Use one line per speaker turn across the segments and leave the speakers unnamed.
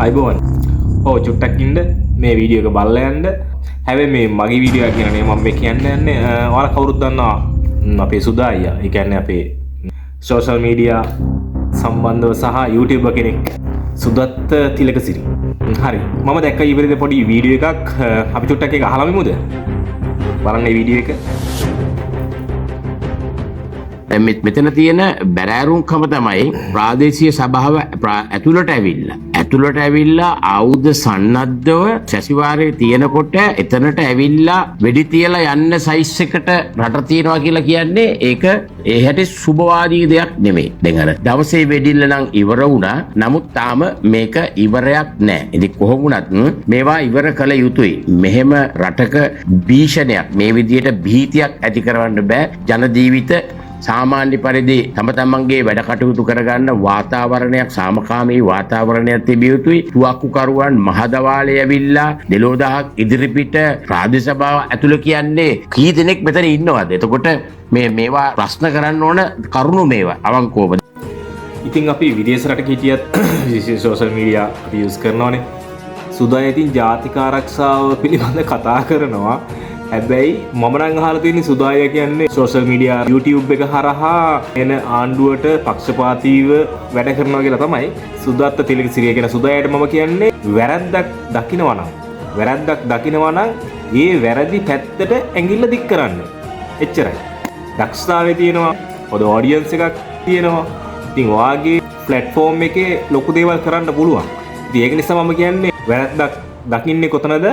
අයිබෝන් ඕ චුට්ටක් ඉන්න මේ වීඩියෝ එක බලලා යන්න. හැබැයි මේ මගේ වීඩියෝ එක කියන්නේ මම මේ කියන්න යන්නේ ඔයාලා කවුරුත් දන්නවා අපේ සුදා අයියා. ඒ කියන්නේ අපේ සෝෂල් මීඩියා සම්බන්ධව සහ YouTuber කෙනෙක් සුදත් තිලකසිරි. හරි මම දැක්ක ඉවරේදී පොඩි වීඩියෝ එකක් අපි චුට්ටක් එක අහලා මෙමුද? බලන්න මේ වීඩියෝ එක.
මෙතන තියෙන බැරෑරුම්කම තමයි ප්‍රාදේශීය සභාව ඇතුළට ඇවිල්ලා ආයුධ සන්නද්ධව සැසිවාරයේ තියෙනකොට එතනට ඇවිල්ලා වෙඩි තියලා යන්න සයිස් එකට රට තියනවා කියලා කියන්නේ ඒක ඒ හැටි සුබවාදී දෙයක් නෙමෙයි. දැන් අර දවසේ වෙඩිල්ල නම් ඉවර වුණා. නමුත් තාම මේක ඉවරයක් නෑ. ඉතින් කොහොම වුණත් මේවා ඉවර කළ යුතුයි. මෙහෙම රටක භීෂණයක් මේ විදියට භීතියක් ඇති කරවන්න බෑ. ජන ජීවිත සාමාන්‍ය පරිදි තම තමන්ගේ වැඩ කටයුතු කරගන්න වාතාවරණයක් සාමකාමී වාතාවරණයක් තිබිය යුතුයි. තුවක්කුකරුවන් මහදවාලේ ඇවිල්ලා 12000ක් ඉදිරිපිට ප්‍රාදේශ සභාව ඇතුළ කියන්නේ කී දෙනෙක් මෙතන ඉන්නවද? එතකොට මේවා ප්‍රශ්න කරන්න ඕන කරුණු මේවා අවංකවම.
ඉතින් අපි විදේශ රටක හිටියත් විශේෂ සෝෂල් මීඩියා අපි යූස් කරනවානේ. සුදා ඉතින් ජාතික ආරක්ෂාව පිළිබඳ කතා කරනවා. හැබැයි මම නම් අහලා තියෙන්නේ සුදාය කියන්නේ සෝෂල් මීඩියා YouTube එක හරහා එන ආණ්ඩුවට පක්ෂපාතීව වැඩ කරනවා කියලා තමයි. සුදත් තිලකසිරිය කියන සුදායට මම කියන්නේ වැරද්දක් දකිනවා නම් ඒ වැරදි පැත්තට ඇඟිල්ල දික් කරන්න. එච්චරයි. දක්ෂතාවය තියෙනවා. පොඩි ඔඩියන්ස් එකක් තියෙනවා. ඉතින් ඔයාගේ ප්ලැට්ෆෝම් එකේ ලොකු දේවල් කරන්න පුළුවන්. ඉතින් ඒක නිසා මම කියන්නේ වැරද්දක් දකින්නේ කොතනද?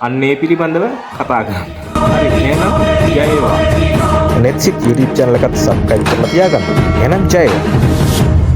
අන්න ඒ පිළිබඳව කතා කරන්න. හරි එහෙනම් ජය වේවා.
Netsit YouTube channel එකත් subscribe කරලා තියාගන්න. එහෙනම් ජය වේවා.